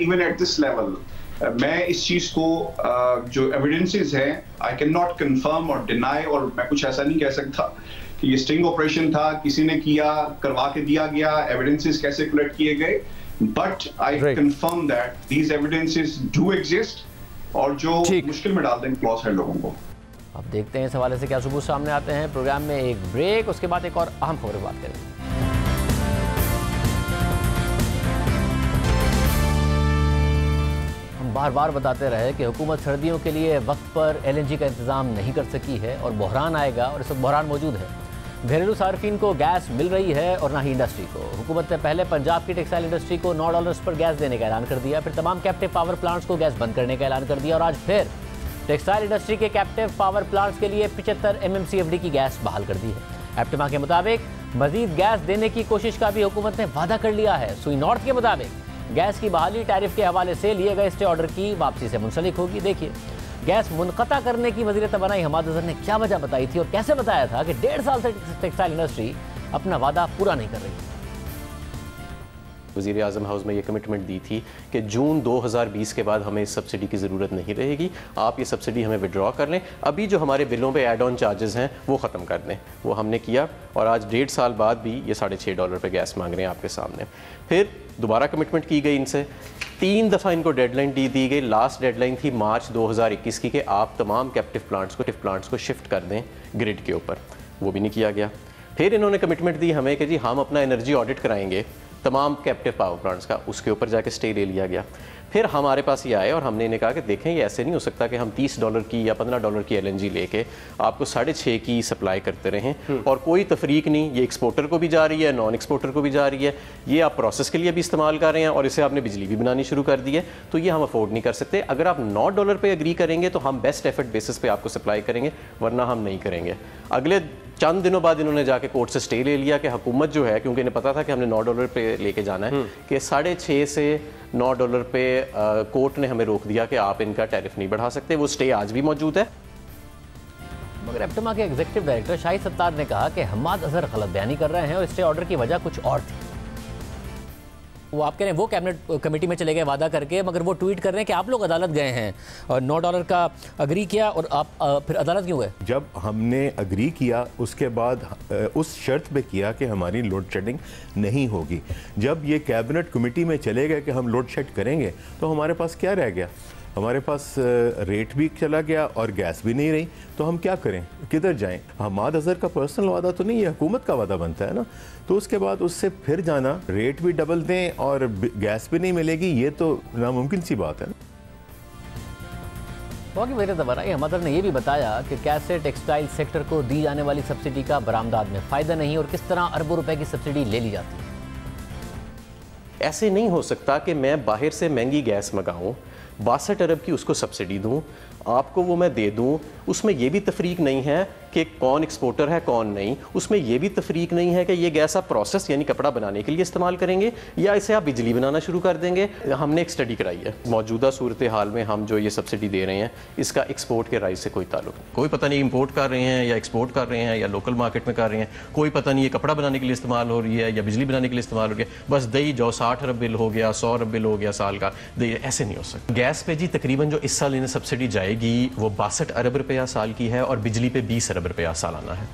इवन एट दिस लेवल मैं इस चीज को जो एविडेंसेस हैं आई कैन नॉट कंफर्म और डिनाई, और मैं कुछ ऐसा नहीं कह सकता कि ये स्टिंग ऑपरेशन था, किसी ने किया, करवा के दिया गया, एविडेंसेस कैसे कलेक्ट किए गए। But I confirm that these evidences do exist और जो मुश्किल में डाल देंगे क्रॉस हेड लोगों को। अब देखते हैं इस हवाले से क्या सबूत सामने आते हैं। प्रोग्राम में एक ब्रेक, उसके बाद एक और अहम खबर की बात करेंगे। हम बार बार बताते रहे कि हुकूमत सर्दियों के लिए वक्त पर LNG का इंतज़ाम नहीं कर सकी है और बहरान आएगा, और इस वक्त बहरान मौजूद है। घरेलू सार्फिन को गैस मिल रही है और ना ही इंडस्ट्री को। हुकूमत ने पहले पंजाब की टेक्सटाइल इंडस्ट्री को $9 पर गैस देने का ऐलान कर दिया, फिर तमाम कैप्टिव पावर प्लांट्स को गैस बंद करने का ऐलान कर दिया, और आज फिर टेक्सटाइल इंडस्ट्री के कैप्टिव पावर प्लांट्स के लिए 75 MMCFD की गैस बहाल कर दी है। एप्टिमा के मुताबिक मजीद गैस देने की कोशिश का भी हुकूमत ने वादा कर लिया है। सुई नॉर्थ के मुताबिक गैस की बहाली टैरिफ के हवाले से लिए गए स्टे ऑर्डर की वापसी से मुंसलिक होगी। देखिए, गैस मुनक़ता करने की वज़ीर तवानाई हमाद अज़हर ने क्या वजह बताई थी और कैसे बताया था कि 1.5 साल से टेक्सटाइल इंडस्ट्री अपना वादा पूरा नहीं कर रही है। वज़ीर आज़म हाउस में ये कमिटमेंट दी थी कि जून 2020 के बाद हमें इस सब्सिडी की ज़रूरत नहीं रहेगी, आप ये सब्सिडी हमें विड्रॉ कर लें, अभी जो हमारे बिलों पे ऐड ऑन चार्जेस हैं वो ख़त्म कर दें। वो हमने किया और आज 1.5 साल बाद भी ये $6.5 पे गैस मांग रहे हैं आपके सामने। फिर दोबारा कमिटमेंट की गई इनसे, 3 दफ़ा इनको डेडलाइन दी गई। लास्ट डेडलाइन थी मार्च 2021 की कि आप तमाम कैप्टिव प्लांट्स को शिफ्ट कर दें ग्रिड के ऊपर, वो भी नहीं किया गया। फिर इन्होंने कमिटमेंट दी हमें कि जी हम अपना एनर्जी ऑडिट कराएंगे तमाम कैप्टिव पावर प्लांट्स का, उसके ऊपर जाके स्टे ले लिया गया। फिर हमारे पास ये आए और हमने इन्हें कहा कि देखें ये ऐसे नहीं हो सकता कि हम $30 की या $15 की LNG लेके आपको 6.5 की सप्लाई करते रहें और कोई तफरीक नहीं, ये एक्सपोर्टर को भी जा रही है, नॉन एक्सपोर्टर को भी जा रही है, ये आप प्रोसेस के लिए भी इस्तेमाल कर रहे हैं और इसे आपने बिजली भी बनानी शुरू कर दी है, तो ये हम अफोर्ड नहीं कर सकते। अगर आप $9 पे एग्री करेंगे तो हम बेस्ट एफर्ट बेसिस पे आपको सप्लाई करेंगे, वरना हम नहीं करेंगे। अगले चंद दिनों बाद इन्होंने जाके कोर्ट से स्टे ले लिया कि हुकूमत जो है, क्योंकि इन्हें पता था कि हमने $9 पे लेके जाना है, कि 6.5 से $9 पे कोर्ट ने हमें रोक दिया कि आप इनका टैरिफ नहीं बढ़ा सकते। वो स्टे आज भी मौजूद है। मगर एप्टिमा के एग्जीक्यूटिव डायरेक्टर शाहिद सत्तार ने कहा कि हमाद अजहर गलत बयानी कर रहे हैं और स्टे ऑर्डर की वजह कुछ और थी। वो आप कह रहे हैं वो कैबिनेट कमेटी में चले गए वादा करके, मगर वो ट्वीट कर रहे हैं कि आप लोग अदालत गए हैं और $9 का अग्री किया और आप फिर अदालत क्यों गए? जब हमने अग्री किया उसके बाद उस शर्त पे किया कि हमारी लोड शेडिंग नहीं होगी। जब ये कैबिनेट कमेटी में चले गए कि हम लोड शेड करेंगे तो हमारे पास क्या रह गया? हमारे पास रेट भी चला गया और गैस भी नहीं रही, तो हम क्या करें, किधर जाएं? हमाद अजहर का पर्सनल वादा तो नहीं है, हुकूमत का वादा बनता है ना। तो उसके बाद उससे फिर जाना, रेट भी डबल दें और गैस भी नहीं मिलेगी, ये तो नामुमकिन सी बात है ना। वज़ीर तवानाई हमाद अज़हर ने यह भी बताया कि कैसे टेक्सटाइल सेक्टर को दी जाने वाली सब्सिडी का बरामदाद में फ़ायदा नहीं और किस तरह अरबों रुपए की सब्सिडी ले ली जाती है। ऐसे नहीं हो सकता कि मैं बाहर से महंगी गैस मंगाऊँ, 62 अरब की उसको सब्सिडी दूं, आपको वो मैं दे दूं, उसमें ये भी तफरीक नहीं है कि कौन एक्सपोर्टर है कौन नहीं, उसमें ये भी तफरीक नहीं है कि ये गैस आप प्रोसेस यानी कपड़ा बनाने के लिए इस्तेमाल करेंगे या इसे आप बिजली बनाना शुरू कर देंगे। हमने एक स्टडी कराई है, मौजूदा सूरत हाल में हम जो ये सब्सिडी दे रहे हैं इसका एक्सपोर्ट के राइस से कोई ताल्लुक नहीं। कोई पता नहीं इम्पोर्ट कर रहे हैं या एक्सपोर्ट कर रहे हैं या लोकल मार्केट में कर रहे हैं, कोई पता नहीं ये कपड़ा बनाने के लिए इस्तेमाल हो रही है या बिजली बनाने के लिए इस्तेमाल हो रही है। बस दही जो 60 अरब बिल हो गया, 100 अरब बिल हो गया साल का, ऐसे नहीं हो सकता। गैस पे जी तकरीबन जो इस साल इन्हें सब्सिडी जाएगी वो 62 अरब रुपया साल की है और बिजली पे 20 अरब रुपया सालाना है।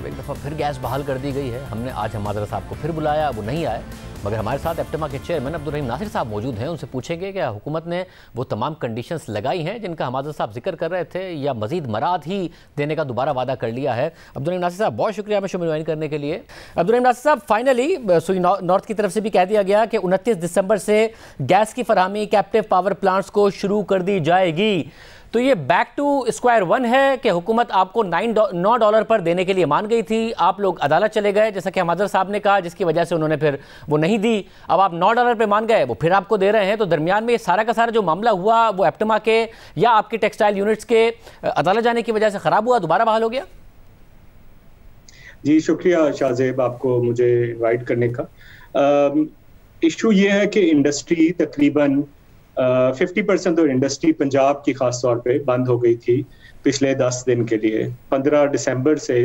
एक दफ़ा फिर गैस बहाल कर दी गई है। हमने आज हमाद अज़हर साहब को फिर बुलाया, वो नहीं आए, मगर हमारे साथ एप्टिमा के चेयरमैन अब्दुल रहीम नासिर साहब मौजूद हैं। उनसे पूछेंगे कि हुकूमत ने वो तमाम कंडीशंस लगाई हैं जिनका हमाद अज़हर साहब जिक्र कर रहे थे या मजीद मराद ही देने का दोबारा वादा कर लिया है। अब्दुल रहीम नासिर साहब बहुत शुक्रिया हमें शो में ज्वाइन करने के लिए। अब्दुल रहीम नासिर साहब, फाइनली सुई नॉर्थ की तरफ से भी कह दिया गया कि 29 दिसंबर से गैस की फरहमी कैप्टिव पावर प्लांट्स को शुरू कर दी जाएगी, तो ये बैक टू स्क्वायर वन है कि हुकूमत आपको $9 पर देने के लिए मान गई थी, आप लोग अदालत चले गए जैसा कि हमाद साहब ने कहा, जिसकी वजह से उन्होंने फिर वो नहीं दी, अब आप $9 पे मान गए, वो फिर आपको दे रहे हैं। तो दरमियान में ये सारा का सारा जो मामला हुआ वो एप्टिमा के या आपकी टेक्सटाइल यूनिट्स के अदालत जाने की वजह से ख़राब हुआ, दोबारा बहाल हो गया? जी शुक्रिया शाहजेब आपको मुझे इन्वाइट करने का। इशू ये है कि इंडस्ट्री तकरीबन 50% तो इंडस्ट्री पंजाब की खास तौर पे बंद हो गई थी पिछले 10 दिन के लिए। 15 दिसंबर से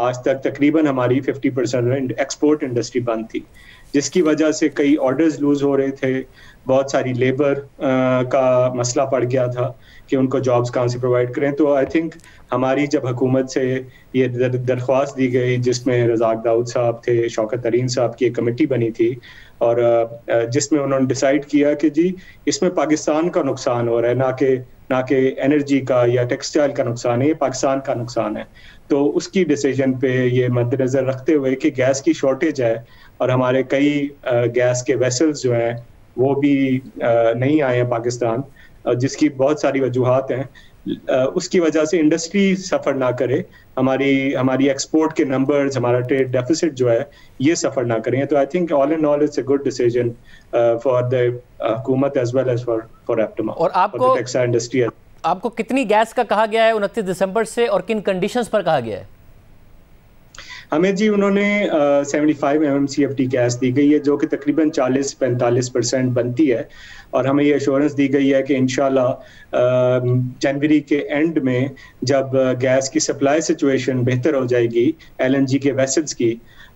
आज तक तकरीबन हमारी 50% एक्सपोर्ट इंडस्ट्री बंद थी, जिसकी वजह से कई ऑर्डर्स लूज हो रहे थे, बहुत सारी लेबर का मसला पड़ गया था कि उनको जॉब्स कहाँ से प्रोवाइड करें। तो आई थिंक हमारी जब हुकूमत से ये दरख्वास्त दी गई जिसमें रज़ाक दाऊद साहब थे, शौकत तरीन साहब की एक कमेटी बनी थी और जिसमें उन्होंने डिसाइड किया कि जी इसमें पाकिस्तान का नुकसान हो रहा है, ना कि एनर्जी का या टेक्सटाइल का नुकसान है, ये पाकिस्तान का नुकसान है। तो उसकी डिसीजन पे ये मद्देनजर रखते हुए कि गैस की शॉर्टेज है और हमारे कई गैस के वेसल्स जो हैं वो भी नहीं आए हैं पाकिस्तान, जिसकी बहुत सारी वजूहात हैं। उसकी वजह से इंडस्ट्री सफ़र ना करे, हमारी एक्सपोर्ट के नंबर्स, हमारा ट्रेड डेफिसिट जो है ये सफ़र ना करें। तो I think all in all it's a good decision for the हुकूमत as well as for APTMA और आपको टेक्सटाइल इंडस्ट्री। आपको कितनी गैस का कहा गया है 29 दिसंबर से, और किन कंडीशंस पर कहा गया है? हमें जी उन्होंने 75 MMCFD गैस दी गई है, जो कि तकरीबन 40-45% बनती है, और हमें ये एश्योरेंस दी गई है कि इंशाल्लाह जनवरी के एंड में जब गैस की सप्लाई सिचुएशन बेहतर हो जाएगी LNG के वेसल्स की,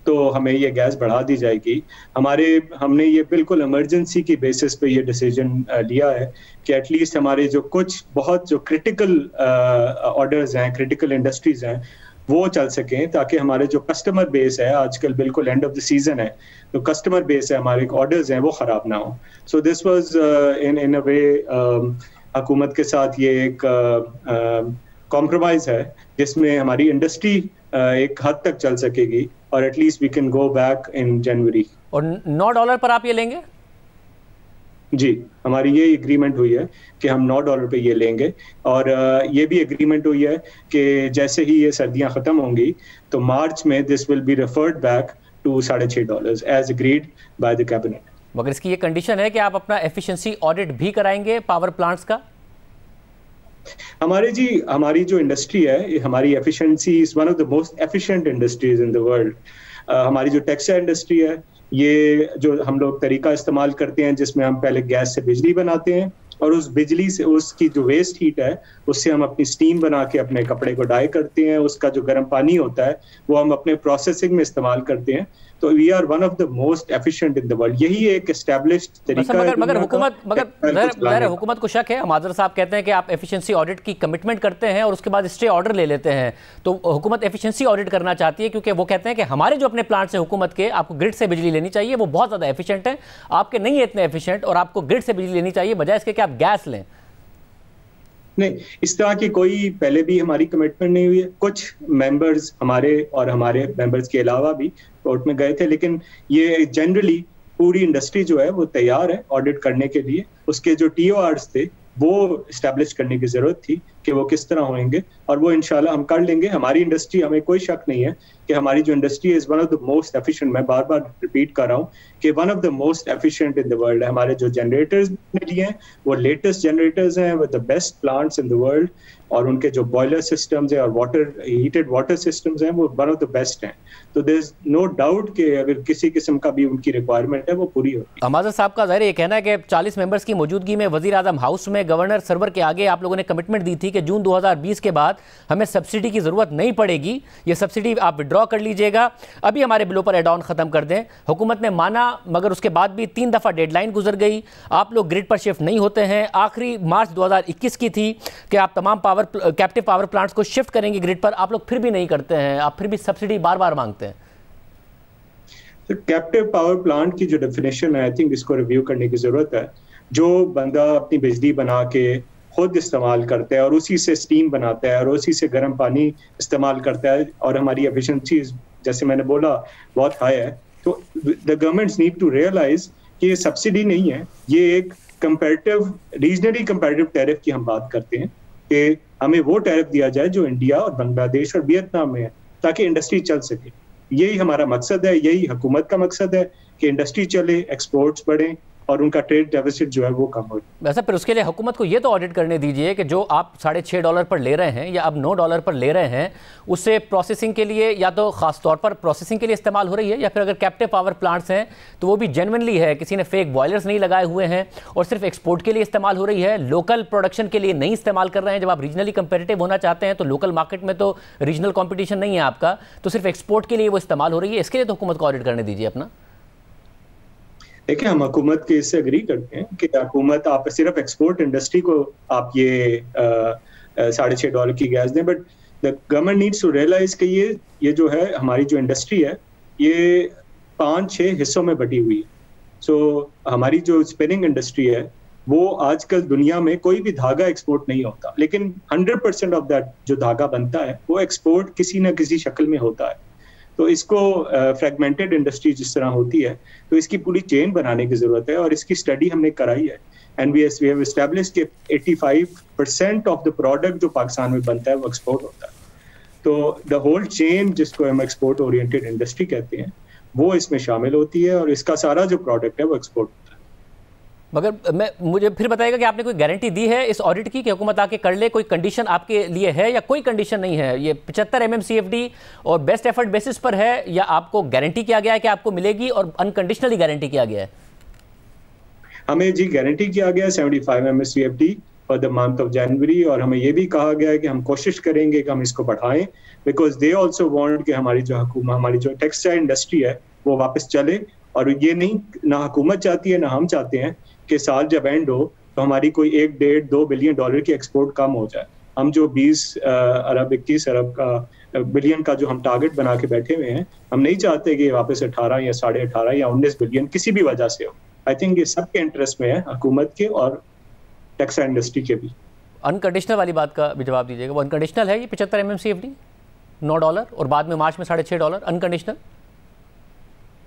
तो हमें ये गैस बढ़ा दी जाएगी। हमने ये बिल्कुल इमरजेंसी की बेसिस पे ये डिसीजन लिया है कि एटलीस्ट हमारे जो कुछ बहुत जो क्रिटिकल ऑर्डर्स हैं, क्रिटिकल इंडस्ट्रीज हैं, वो चल सकें, ताकि हमारे जो कस्टमर बेस है, आजकल बिल्कुल एंड ऑफ द सीजन है, तो कस्टमर बेस है, हमारे ऑर्डर्स हैं, वो ख़राब ना हो। सो दिस वाज इन अ वे हुकूमत के साथ ये एक कॉम्प्रोमाइज़ है, जिसमें हमारी इंडस्ट्री एक हद तक चल सकेगी, और at least we can go back in January. और $9 पर आप ये लेंगे? जी, हमारी ये एग्रीमेंट हुई है कि हम $9 पे ये लेंगे, और ये भी एग्रीमेंट हुई है कि जैसे ही ये सर्दियां ख़त्म होंगी तो मार्च में this will be referred back to $6.5 as agreed by the cabinet. मगर इसकी ये कंडीशन है कि आप अपना एफिशिएंसी ऑडिट भी कराएंगे पावर प्लांट्स का? हमारी जो इंडस्ट्री है, हमारी efficiency is one of the most efficient industries in the world. हमारी जो टेक्सटाइल इंडस्ट्री है, ये जो हम लोग तरीका इस्तेमाल करते हैं जिसमें हम पहले गैस से बिजली बनाते हैं, और उस बिजली से उसकी जो वेस्ट हीट है उससे हम अपनी स्टीम बना के अपने कपड़े को डाई करते हैं। उसका जो गर्म पानी होता है वो हम अपने प्रोसेसिंग में इस्तेमाल करते हैं। तो we are one of the most efficient in the world. यही एक एस्टैब्लिश्ड तरीका है। मगर हुकूमत को शक है, माजर साहब कहते हैं कि आप एफिशिएंसी ऑडिट की कमिटमेंट करते हैं और उसके बाद स्टे ऑर्डर ले लेते हैं, तो हुकूमत एफिशिएंसी ऑडिट करना चाहती है, क्योंकि वो कहते हैं कि हमारे जो अपने प्लांट्स हैं हुकूमत के, आपको ग्रिड से बिजली लेनी चाहिए, वो बहुत ज़्यादा एफिशिएंट है, आपके नहीं है इतने एफिशिएंट, और आपको ग्रिड से बिजली लेनी चाहिए बजाय इसके कि आप गैस लें। नहीं, इस तरह की कोई पहले भी हमारी कमिटमेंट नहीं हुई है। कुछ मेंबर्स हमारे और हमारे मेंबर्स के अलावा भी कोर्ट में गए थे, लेकिन ये जनरली पूरी इंडस्ट्री जो है वो तैयार है ऑडिट करने के लिए। उसके जो TORs थे वो इस्टेब्लिश करने की जरूरत थी कि वो किस तरह होंगे, और वो इंशाल्लाह हम कर लेंगे। हमारी इंडस्ट्री, हमें कोई शक नहीं है कि हमारी जो industry is one of the most efficient, मैं बार बार रिपीट कर रहा हूँ कि one of the most efficient in the world है। हमारे जो जनरेटर्स लिए हैं वो लेटेस्ट जनरेटर्स हैं with the best plants in the world, और उनके जो बॉयलर सिस्टम्स हैं और हीटेड वाटर सिस्टम्स हैं वो वन ऑफ द बेस्ट हैं। तो देयर इज नो डाउट कि अगर किसी किस्म का भी उनकी रिक्वायरमेंट है वो पूरी होगी। माजर साहब का ज़ाहिर ये कहना है कि 40 मेंबर्स की मौजूदगी में वज़ीर आज़म हाउस में गवर्नर सरवर के आगे आप लोगों ने कमिटमेंट दी थी कि जून 2020 के बाद हमें सब्सिडी की ज़रूरत नहीं पड़ेगी, ये सब्सिडी आप विड्रॉ कर लीजिएगा, अभी हमारे बिलों पर एड ऑन ख़त्म कर दें। हुकूमत ने माना, मगर उसके बाद भी 3 दफ़ा डेडलाइन गुजर गई, आप लोग ग्रिड पर शिफ्ट नहीं होते हैं। आखिरी मार्च 2021 की थी कि आप तमाम कैप्टिव पावर प्लांट्स को शिफ्ट करेंगे ग्रिड पर, आप लोग फिर भी नहीं करते हैं, आप फिर भी सब्सिडी बार बार मांगते हैं। तो कैप्टिव पावर प्लांट की जो डेफिनेशन है, आई थिंक इसको रिव्यू करने की जरूरत है। जो बंदा अपनी बिजली बना के खुद इस्तेमाल करता है और उसी से स्टीम बनाता है और उसी से गर्म पानी इस्तेमाल करता है, और हमारी एफिशिएंसी जैसे मैंने बोला बहुत हाई है, तो the governments need to realise कि ये सब्सिडी नहीं है, ये एक कंपैरेटिव, रीजनली कंपैरेटिव टैरिफ की हम बात करते हैं कि हमें वो टैरिफ दिया जाए जो इंडिया और बांग्लादेश और वियतनाम में है, ताकि इंडस्ट्री चल सके। यही हमारा मकसद है, यही हुकूमत का मकसद है कि इंडस्ट्री चले, एक्सपोर्ट्स बढ़े और उनका ट्रेड डेफिसिट जो है वो कम हो। वैसे फिर उसके लिए हुकूमत को ये तो ऑडिट करने दीजिए कि जो आप $6.5 पर ले रहे हैं या अब $9 पर ले रहे हैं, उससे प्रोसेसिंग के लिए या तो ख़ास तौर पर प्रोसेसिंग के लिए इस्तेमाल हो रही है, या फिर अगर कैप्टिव पावर प्लांट्स हैं तो वो भी जेन्युइनली है, किसी ने फेक बॉयलर्स नहीं लगाए हुए हैं और सिर्फ एक्सपोर्ट के लिए इस्तेमाल हो रही है, लोकल प्रोडक्शन के लिए नहीं इस्तेमाल कर रहे हैं। जब आप रीजनली कंपेरेटिव होना चाहते हैं तो लोकल मार्केट में तो रीजनल कॉम्पिटिशन नहीं है आपका, तो सिर्फ एक्सपोर्ट के लिए वो इस्तेमाल हो रही है। इसके लिए तो हुकूमत को ऑडिट करने दीजिए अपना। देखिए, हम हुकूमत के इससे एग्री करते हैं कि हुकूमत आप सिर्फ एक्सपोर्ट इंडस्ट्री को आप ये $6.5 की गैस दें, but the government needs to realise कि ये जो है हमारी जो इंडस्ट्री है ये 5-6 हिस्सों में बटी हुई है। सो हमारी जो स्पिनिंग इंडस्ट्री है वो आजकल दुनिया में कोई भी धागा एक्सपोर्ट नहीं होता, लेकिन 100% ऑफ दैट जो धागा बनता है वो एक्सपोर्ट किसी न किसी शक्ल में होता है। तो इसको फ्रेगमेंटेड इंडस्ट्री जिस तरह होती है, तो इसकी पूरी चेन बनाने की जरूरत है, और इसकी स्टडी हमने कराई है। एंड वी हैव एस्टैब्लिश्ड कि 85% ऑफ द प्रोडक्ट जो पाकिस्तान में बनता है वो एक्सपोर्ट होता है। तो द होल चेन, जिसको हम एक्सपोर्ट ओरिएंटेड इंडस्ट्री कहते हैं, वो इसमें शामिल होती है, और इसका सारा जो प्रोडक्ट है वो एक्सपोर्ट होता है। मगर मुझे फिर बताइएगा कि आपने कोई गारंटी दी है इस ऑडिट की कि हुकूमत आके कर ले? कोई कंडीशन आपके लिए है या कोई कंडीशन नहीं है? ये 75 MMCFD और बेस्ट एफर्ट बेसिस पर है, या आपको गारंटी किया गया है कि आपको मिलेगी और अनकंडीशनली गारंटी किया गया है? हमें जी गारंटी किया गया 75 MMCFD for the month of January, और हमें ये भी कहा गया है कि हम कोशिश करेंगे कि हम इसको बढ़ाएं, बिकॉज दे ऑल्सो वांट कि हमारी जो टेक्सटाइल इंडस्ट्री है वो वापस चले। और ये नहीं, ना हुकूमत चाहती है ना हम चाहते हैं कि साल जब एंड हो तो हमारी कोई 1-1.5-2 बिलियन डॉलर की एक्सपोर्ट कम हो जाए। हम जो 20 अरब 21 अरब का बिलियन का जो हम टारगेट बना के बैठे हुए हैं, हम नहीं चाहते कि वापस 18 या 18.5 या 19 बिलियन किसी भी वजह से हो। आई थिंक ये सबके इंटरेस्ट में है, हुकूमत के और टेक्सटाइल इंडस्ट्री के भी। अनकंडीशनल वाली बात का भी जवाब दीजिएगा, वो अनकंडीशनल है ये 75 MMCFD $9 और बाद में मार्च में $6.5 अनकंडीशनल?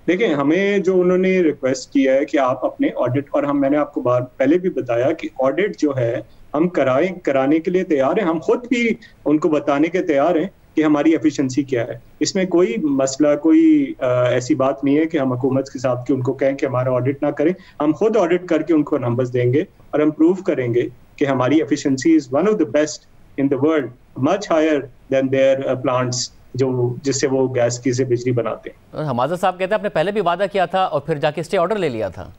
देखिए, हमें जो उन्होंने रिक्वेस्ट किया है कि आप अपने ऑडिट, और मैंने आपको पहले भी बताया कि ऑडिट जो है हम कराने के लिए तैयार हैं, हम खुद भी उनको बताने के तैयार हैं कि हमारी एफिशिएंसी क्या है। इसमें कोई मसला, कोई ऐसी बात नहीं है कि हम हुकूमत के साथ कि उनको कहें कि हमारा ऑडिट ना करें। हम खुद ऑडिट करके उनको नंबर्स देंगे और हम प्रूव करेंगे कि हमारी efficiency is one of the best in the world, much higher than their plants जिससे वो गैस की से बिजली बनाते हैं। हमाजा साहब कहते हैं आपने पहले भी वादा किया था और फिर जाके स्टे ऑर्डर ले लिया था।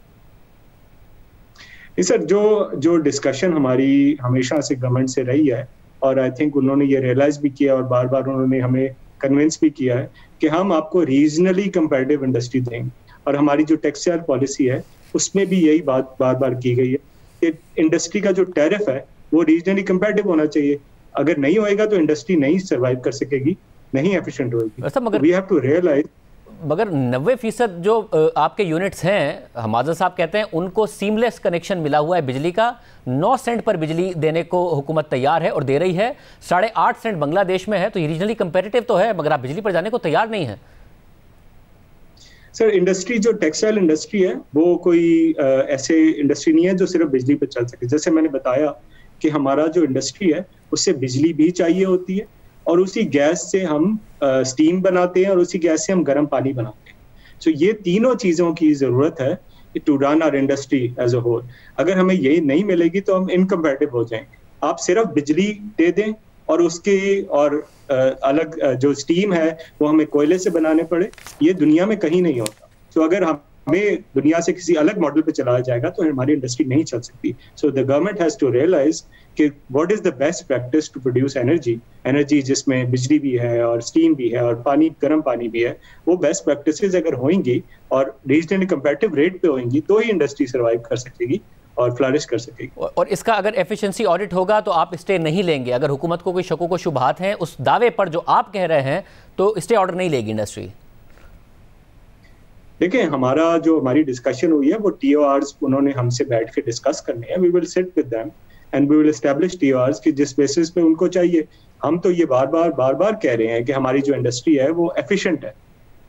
सर, जो डिस्कशन हमारी हमेशा से गवर्नमेंट से रही है, और आई थिंक उन्होंने ये रियलाइज भी किया और बार बार उन्होंने हमें कन्विंस भी किया है कि हम आपको रीजनली कंपैरेटिव इंडस्ट्री देंगे। और हमारी जो टेक्सटाइल पॉलिसी है उसमें भी यही बात बार बार की गई है कि इंडस्ट्री का जो टैरिफ है वो रीजनली कंपैरेटिव होना चाहिए। अगर नहीं होएगा तो इंडस्ट्री नहीं सर्वाइव कर सकेगी, नहीं एफिशिएंट होगी। We have to realise. मगर 90% जो आपके यूनिट्स हैं, हमाजा साहब कहते हैं उनको सीमलेस कनेक्शन मिला हुआ है बिजली का। 9 सेंट पर बिजली देने को हुकूमत तैयार है और दे रही है। 8.5 सेंट बांग्लादेश में है, तो ये रीजनली कंपेरेटिव तो है, मगर आप बिजली पर जाने को तैयार नहीं है। सर, इंडस्ट्री जो टेक्सटाइल इंडस्ट्री है वो कोई ऐसे इंडस्ट्री नहीं है जो सिर्फ बिजली पर चल सके। जैसे मैंने बताया कि हमारा जो इंडस्ट्री है उससे बिजली भी चाहिए होती है, और उसी गैस से हम स्टीम बनाते हैं, और उसी गैस से हम गर्म पानी बनाते हैं। सो ये तीनों चीज़ों की ज़रूरत है to run our industry as a whole. अगर हमें यही नहीं मिलेगी तो हम इनकम्पैरेटिव हो जाएंगे। आप सिर्फ बिजली दे दें और उसके अलग जो स्टीम है वो हमें कोयले से बनाने पड़े, ये दुनिया में कहीं नहीं होता। तो अगर हमें दुनिया से किसी अलग मॉडल पे चलाया जाएगा तो हमारी इंडस्ट्री नहीं चल सकती। So the government has to realise कि what is the best practice to produce energy जिसमें बिजली भी है और स्टीम भी है और पानी, गर्म पानी भी है। वो बेस्ट प्रैक्टिसेस अगर होंगी और रीजनली कंपैरेटिव रेट पे होंगी तो ही इंडस्ट्री सर्वाइव कर सकेगी और फ्लरिश कर सकेगी। और इसका अगर एफिशिएंसी ऑडिट होगा तो आप स्टे नहीं लेंगे? अगर हुकूमत को कोई शकों को शुबहात हैं उस दावे पर जो आप कह रहे हैं, तो स्टे ऑर्डर नहीं लेगी इंडस्ट्री? देखिए, हमारी डिस्कशन हुई है वो TORs उन्होंने हमसे बैठ के डिस्कस करने हैं। We will sit with them and we will establish TORs कि जिस बेसिस पे उनको चाहिए। हम तो ये बार बार कह रहे हैं कि हमारी जो इंडस्ट्री है वो एफिशिएंट है।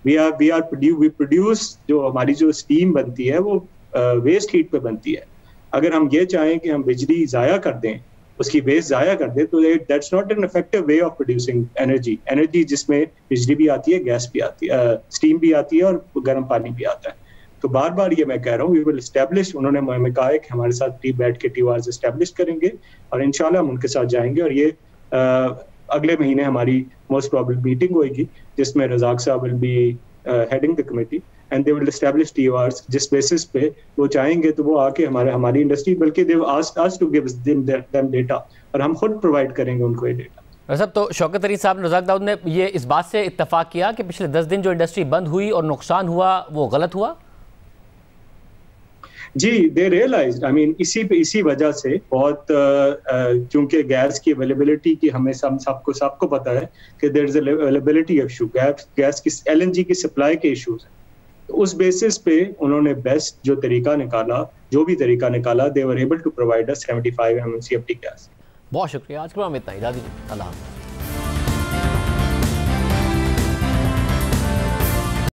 वी प्रोड्यूस जो हमारी जो स्टीम बनती है वो वेस्ट हीट पे बनती है। अगर हम ये चाहें कि हम बिजली ज़ाया कर दें, उसकी वेस्ट ज़ाया कर दें, तो that's not an effective way of producing energy जिसमें बिजली भी आती है, गैस भी आती है, स्टीम भी आती है और गर्म पानी भी आता है। तो बार बार ये मैं कह रहा हूँ, वी विल एस्टैब्लिश। उन्होंने हमें कहा है कि हमारे साथ बैठ के TORs एस्टैब्लिश करेंगे और इंशाल्लाह हम उनके साथ जाएंगे। और ये अगले महीने हमारी मोस्ट प्रोबेबल मीटिंग होगी जिसमें रज़ाक साहब will be heading the committee and they will establish TORs। जिस बेसिस पे वो चाहेंगे तो वो आके हमारी इंडस्ट्री, बल्कि they asked us to give them data, और हम खुद प्रोवाइड करेंगे उनको ये डेटा। सब तो शौकत अली साहब, रज़ाक दाऊद ने ये इस बात से इत्तफाक किया कि पिछले 10 दिन जो इंडस्ट्री बंद हुई और नुकसान हुआ वो गलत हुआ। जी, दे रियलाइज्ड, आई मीन इसी वजह से बहुत क्योंकि गैस की अवेलेबिलिटी की हमें सबको पता है कि there is availability issue, gas की LNG की सप्लाई के इश्यूज हैं। तो उस बेसिस पे उन्होंने बेस्ट जो भी तरीका निकाला, they were able to provide us 75 MMCFD gas. बहुत शुक्रिया। आज के प्रोग्राम में इतना ही। इजाज़त दीजिए। अल्लाह हाफ़िज़।